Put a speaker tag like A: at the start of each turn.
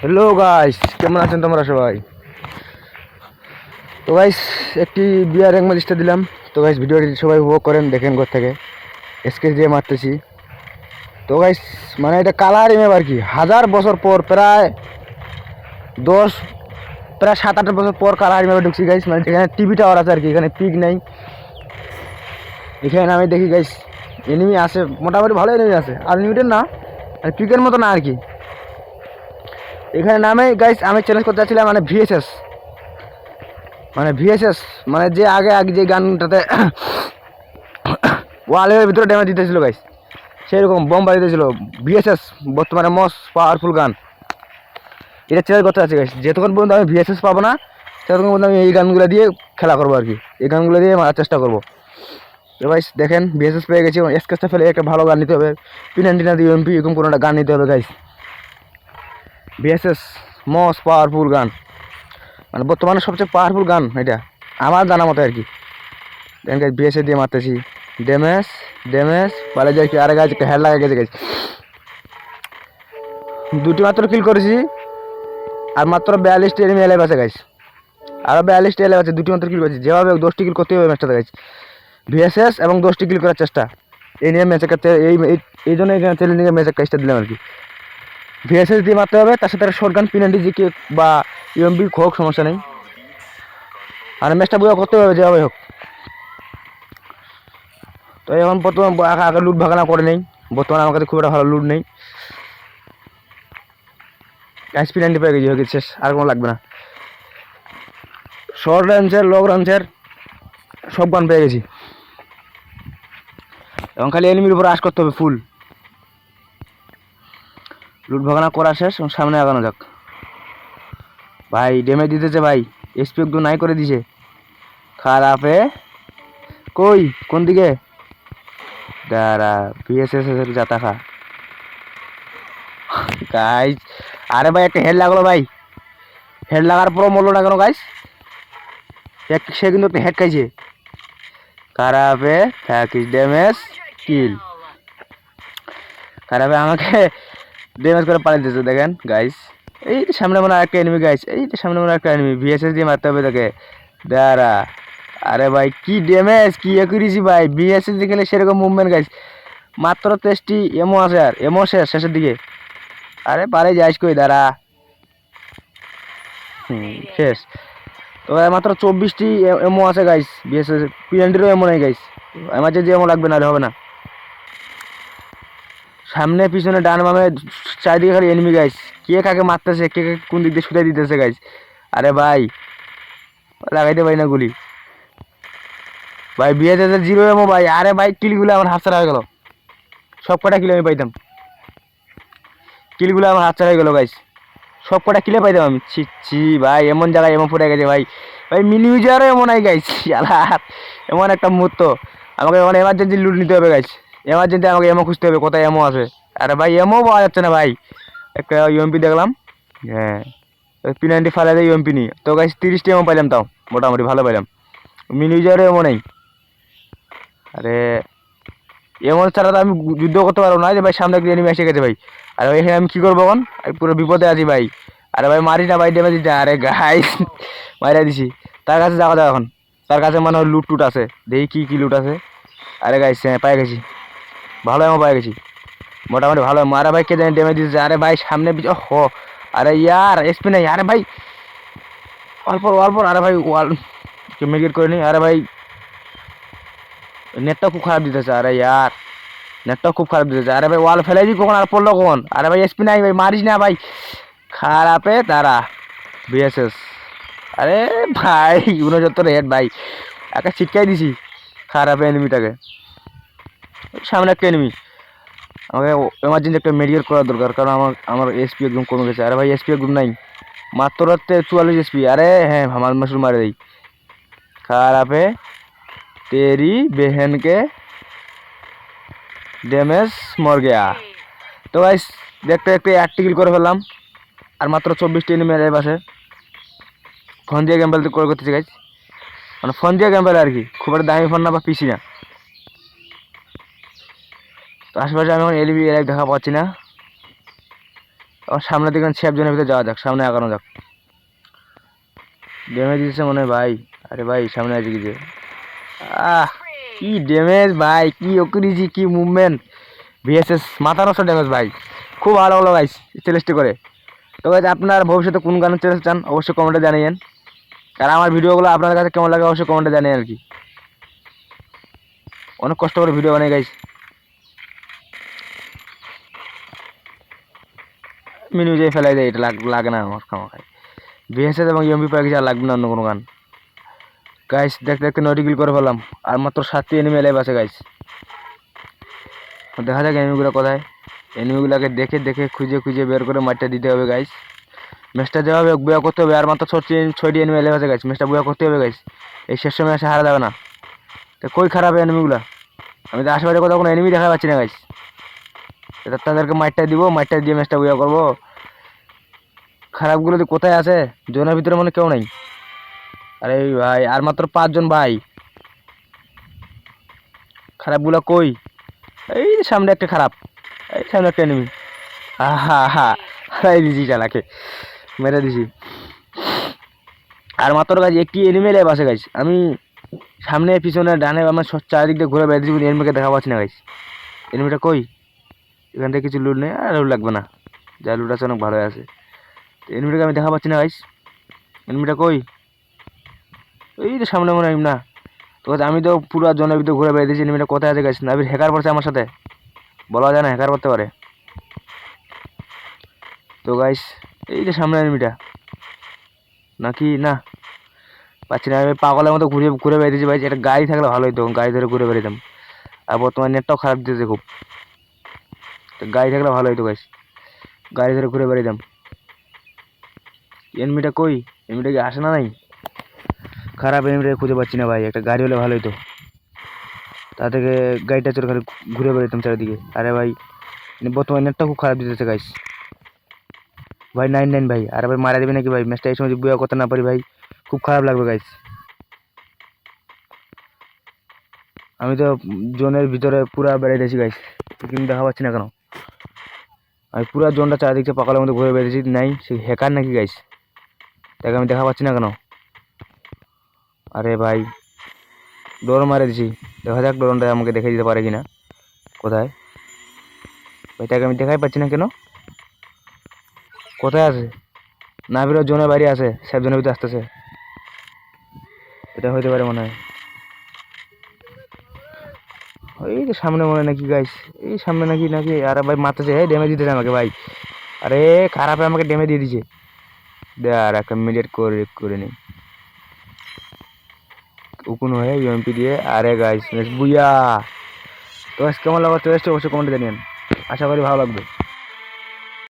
A: Hello guys, কেমন আছেন তোমরা সবাই? তো গাইস, একটি বিয়ার র্যাঙ্ক ম্যাচটা দিলাম। তো গাইস, ভিডিওটি সবাই উপভোগ করেন, দেখেন ঘর থেকে স্কেচ দিয়ে মারতেছি। তো গাইস, মানে এটা কালার ম্যাপ আর কি। 1000 বছর পর, দশ প্রায় 7-8 বছর পর কালার ম্যাপে ঢুকছি গাইস। মানে এখানে টিভি টাওয়ার আছে আর কি, এখানে পিক নাই। এখানে আমি দেখি গাইস, এনিমি আছে, মোটামুটি ভালো এনিমি আছে, আনলিমিটেড না, পিকের মতো না আর কি। এখানে নামে গাইস আমি চ্যালেঞ্জ করতে চাচ্ছিলাম, ভিএসএস মানে যে আগে আগে যে গানটাতে ওয়ালের ভিতরে ড্যামেজ দিতেছিল গাইস, সেরকম বোমা দিতেছিল। ভিএসএস বর্তমানে মোস্ট পাওয়ারফুল গান, এটা চ্যালেঞ্জ করতে চাচ্ছি গাইস। যতক্ষণ পর্যন্ত আমি ভিএসএস পাবো না, ততক্ষণ পর্যন্ত আমি এই গানগুলো দিয়ে খেলা করবো আর কি। এই গানগুলো দিয়ে মারার চেষ্টা করবো। তো গাইস দেখেন, ভিএসএস পেয়ে গেছি। স্কেচটা ফেলে একটা ভালো গান নিতে হবে, পিনান্টিনা ইউএমপি এরকম কোনো একটা গান নিতে হবে গাইস। ভিএসএস মোস্ট পাওয়ারফুল গান, মানে বর্তমানে সবচেয়ে পাওয়ারফুল গান এটা আমার জানা মতো আর কি। দেখেন গাইস, বিএসএ দিয়ে মারতেছি, ড্যামেজ ড্যামেজ পালে যায় কি। আরে গাছ একটা হেড লাগা গেছে গাইস, দুটি মাত্র কিল করেছি, আর মাত্র 42টি এনিমি এলাইভ আছে গাইস। আরও 42টি এলাইভ আছে, দুটি মাত্র কিল করেছি। যেভাবে 10টি কিল করতে হবে ম্যাচটাতে গাইস, ভিএসএস এবং 10টি কিল করার চেষ্টা। এই নিয়ে ম্যাচ একটা এই জন্য এখানে চ্যালেঞ্জিংয়ে ম্যাচ একটা লিখলাম আর কি। ভিএসএস দিয়ে মারতে হবে, তার সাথে শর্টগান পিনান্টি জিকে বা ইউএমবি হোক, সমস্যা নেই। আর ম্যাচটা বুঝা করতে হবে যেভাবে হোক। তো এখন প্রথমে আগে লুট ভাগানা করে নেই। বর্তমানে আমার কাছে খুব একটা ভালো লুট নেই। এসপি 90 পেয়ে গেছি, হয়ে গেছে শেষ, আর কোনো লাগবে না। শর্ট রেঞ্জের, লং রেঞ্জের সব গান পেয়ে গেছি। এবং খালি এনিমির উপর আশ করতে হবে ফুল। লুট ভাগানা করা শেষ, সামনে আগানো যাক। ভাই ড্যামেজ দিতেছে ভাই, এসপি একদম নাই করে দিছে। খারাপে কই, কোন দিকে? দাঁড়া, ভিএসএস এর জাতা খা গাইস। আরে ভাই একটা হেড লাগলো ভাই, হেড লাগার পরও মরলো না কেন গাইস? সে কিন্তু একটা হেড খাইছে। খারাপে থাকিস, ড্যামেজ কিল। খারাপে আমাকে ড্যামেজ করে পালিয়ে দিতেছে দেখেন গাইস। এই সামনে মনে হয় একটা এনিমি গাইস, এই সামনে মনে হয় একটা এনিমি। ভিএসএস দিয়ে মারতে হবে তাকে, দাঁড়া। আরে ভাই কি ড্যামেজ, কি করেছি ভাই। ভিএসএস দিয়ে খেলে সেরকম মুভমেন্ট গাইস। মাত্র 23টি এমও আছে, আর এমও শেষের দিকে। আরে পারে যাইস কই, দাঁড়া। শেষ। তো মাত্র 24টি এমও আছে গাইস। বিএসএস পিএনডিরও এমও নাই গাইস। আমার যে এমও লাগবে, না হবে না। সামনে পিছনে ডান বামে চারিদিকে খালি এনিমি গাইস। কে কাকে মারতেছে, কে কোন দিক দিয়ে ছুটে দিতেছে গাইস। আরে ভাই লাগাইতে পারি না গুলি ভাই। বিএসএস 0 এমও ভাই। আরে ভাই কিলগুলো আমার হাত ছাড়া হয়ে গেল। সব কটা কিল আমি পাইতাম, কিলগুলো আমার হাত ছাড়া হয়ে গেল গাইস। সব কটা কিলে পাইতাম আমি। ছি ছি ভাই, এমন জায়গায় এমন পড়ে গেছে ভাই। ভাই মিনি ইউজারও এমন নাই গাইস। এমন একটা মুহূর্ত, আমাকে এখন এমার্জেন্সি লুট নিতে হবে গাইস। এমার্জেন্সি আমাকে এমও খুঁজতে হবে, কোথায় এমও আছে। আরে ভাই এমও পাওয়া যাচ্ছে না ভাই। একটা ইউএমপি দেখলাম, হ্যাঁ P90 ফালা দেয় ইউএমপি নিয়ে। তো গাইস 30টি এমও পাইলাম, তাও মোটামুটি ভালো পাইলাম। মিনি ইউজারও এমও নেই। আরে এমন ছাড়া তো আমি যুদ্ধ করতে পারবো না যে ভাই, সামনে একটা এনিমি এসে গেছে ভাই। আর এখানে আমি কি করবো এখন? আমি পুরো বিপদে আছি ভাই। আরে ভাই মারিস না ভাই, ড্যামেজ দিস না। আরে গাইস মারিয়া দিছি। তার কাছে যাওয়া যাক এখন। তার কাছে মনে হয় লুট টুট আছে, দেখি কি কি লুট আছে। আরে গাইস পাই গেছি, ভালো এমন পাই গেছি, মোটামুটি ভালো। আরে ভাই কে জানি ড্যামেজ দিচ্ছে। আরে ভাই সামনে হো, আরে ইয়ার এসপি নাই। আরে ভাই অল্প অল্প। আরে ভাই ওয়াল মেগেট করে নি। আরে ভাই নেটটা খুব খারাপ দিতেছে। আরে ইয়ার নেটটা খুব খারাপ দিতেছে। আরে ভাই ওয়াল ফেলে দিই কখন, আর পড়লো কখন? আরে ভাই এসপি নাই ভাই, মারিস না ভাই। খারাপে তারা বিএসএস। আরে ভাই 69 হেড ভাই, একে ছিটকাই দিছি খারাপে এনিমিটাকে। সামনে একটা এনিমি, আমাকে এমার্জেন্সি একটা মেডিকেট করা দরকার, কারণ আমার আমার এসপি একদম কমে গেছে। আরে ভাই এসপি একদম নাই, মাত্র 44 এসপি। আরে হ্যাঁ আমার মাসুল মারে দেই। খারাপে তেরি বেহেনকে ড্যামেজ মর গেয়া। তো গাইস দেখতে দেখতে 8টি কিল করে ফেললাম, আর মাত্র 24টি এনিমি এর পাশে। ফোন দিয়ে গেম খেলতে করে করতেছি গাইস, মানে ফোন দিয়ে গেম খেলে আর কি। খুব একটা দামি ফোন না বা পিসি না। তো আশেপাশে আমি এখন এলিবি এলাইভ দেখা পাচ্ছি না। আমার সামনের দিকে সেফ জোনের ভিতরে যাওয়া যাক, সামনে আগানো যাক। ড্যামেজ দিচ্ছে মনে হয় ভাই। আরে ভাই সামনে আছে কিছু। কি ড্যামেজ ভাই, কি অকুরিজি, কি মুভমেন্ট। ভিএসএস মাথা নষ্ট ড্যামেজ ভাই, খুব ভালো হলো গাইস চ্যালেঞ্জটি করে। তো গাইস আপনার ভবিষ্যতে কোন গানের চ্যালেঞ্জ চান অবশ্যই কমেন্টে জানিয়েন। আর আমার ভিডিওগুলো আপনার কাছে কেমন লাগে অবশ্যই কমেন্টে জানিয়ে আর কি। অনেক কষ্ট করে ভিডিও বানাই গাইস। মিনি যে ফেলাই দেয়, এটা লাগে না আমার খামাখাই। ভিএসএস এবং ইএমপি পাই কিছু আর লাগবে না অন্য কোনো গান। গাইস দেখতে দেখতে 9টি কিল করে ফেললাম, আর মাত্র 7টি এনিমি লাইভ আছে গাইস। দেখা যাক এনিমিগুলো কোথায়। এনিমিগুলোকে দেখে দেখে খুঁজে খুঁজে বের করে মারটা দিতে হবে গাইস। ম্যাচটা যেভাবে বুয়া করতে হবে, আর মাত্র 6টি এনিমি লাইভ আছে গাইস। ম্যাচটা বুয়া করতে হবে গাইস, এই শেষ সময় এসে হারা যাবে না। তো কই খারাপ এনিমিগুলা, আমি তো আশেপাশে কোথাও কোনো এনিমি দেখা পাচ্ছি না গাইস। তাদেরকে মারটা দিব, মারটা দিয়ে ম্যাচটা বুয়া করবো। খারাপগুলো কোথায় আছে, জোনের ভিতরে মনে কেউ নাই। আরে ভাই আর মাত্র 5 জন ভাই, খারাপগুলো কই? এই সামনে একটা খারাপ, এই সামনে একটা এনিমি। হা হা হারাই দিছি চালাকে, মেরে দিছি। আর মাত্র গাছ একটি এনিমি লাইভ আছে গাইস। আমি সামনে পিছনে ডানে আমার চারিদিক দিয়ে ঘুরে বেড়াচ্ছি, এনিমিকে দেখা পাচ্ছি না গাইস। এনিমিটা কই? এখান থেকে কিছু লুট নেই, আর লুট লাগবে না, যা লুট আছে অনেক ভালো আছে। এনিমিটাকে আমি দেখা পাচ্ছি না গাইস। এনিমিটা কই? এই তো সামনে মনে হয় না। তো আমি তো পুরো জনের ভিতরে ঘুরে বেড়াইতেছি, এনিমিটা কোথায় আছে গাইস? নাবির হ্যাকার পড়ছে আমার সাথে, বলা যায় না, হ্যাকার করতে পারে। তো গাইস এই যে সামনে এনিমিটা নাকি না পাচ্ছি না। আমি পাগলের মতো ঘুরে ঘুরে বেড়াইতেছি ভাই। একটা গাড়ি থাকলে ভালো হতো, গাড়ি ধরে ঘুরে বেড়াতাম। আর বর্তমানে নেটটাও খারাপ দিতেছে খুব, তো গাড়ি থাকলে ভালো হতো গাইস, গাড়ি ধরে ঘুরে বেড়াতাম। এনিমিটা কই? এনিমিটা কি আসে না? নাই, খারাপ এনিমিটা খুঁজে পাচ্ছি না ভাই। একটা গাড়ি হলে ভালো হতো, তা থেকে গাড়িটা চলে খালি ঘুরে বেড়াতাম চারিদিকে। আরে ভাই বর্তমানে নেটটা খুব খারাপ দিতেছে গাইস। ভাই 9-9 ভাই, আরে ভাই মারা দেবে নাকি ভাই? ম্যাচটা এই সময় যদি বুয়া করতে না পারি ভাই, খুব খারাপ লাগবে গাইস। আমি তো জোনের ভিতরে পুরা বেড়াইতেছি গাইস, কিন্তু দেখা পাচ্ছি না কেন? আমি পুরা জোনটা চারিদিকে পাকালের মধ্যে ঘুরে বেড়াইতেছি, নাই সে হ্যাকার নাকি গাইস? তাকে আমি দেখা পাচ্ছি না কেন? আরে ভাই ডোর মারে দিছি, দেখা যাক ড্রোনটা আমাকে দেখে দিতে পারে কিনা কোথায়। ভাই তাকে আমি দেখাই পাচ্ছি না কেন, কোথায় আছে? না বেরো জোনের বাইরে আছে, সব জনের ভিতরে আসতেছে। এটা হইতে পারে মনে হয়, এই যে সামনে মনে হয় নাকি গাইস, এই সামনে নাকি নাকি। আরে ভাই মারতেছে, ড্যামেজ দিতেছে আমাকে ভাই। আরে খারাপ আমাকে ড্যামেজ দিয়ে দিছে। দে আর একটা মিলিয়েট করে করে নি উকুন হয়ে ইউএমপি দিয়ে। আরে গাইস বুইয়া। তো কেমন লাগলো টেস্ট অবশ্যই কমেন্টে জানিয়েন, আশা করি ভালো লাগবে।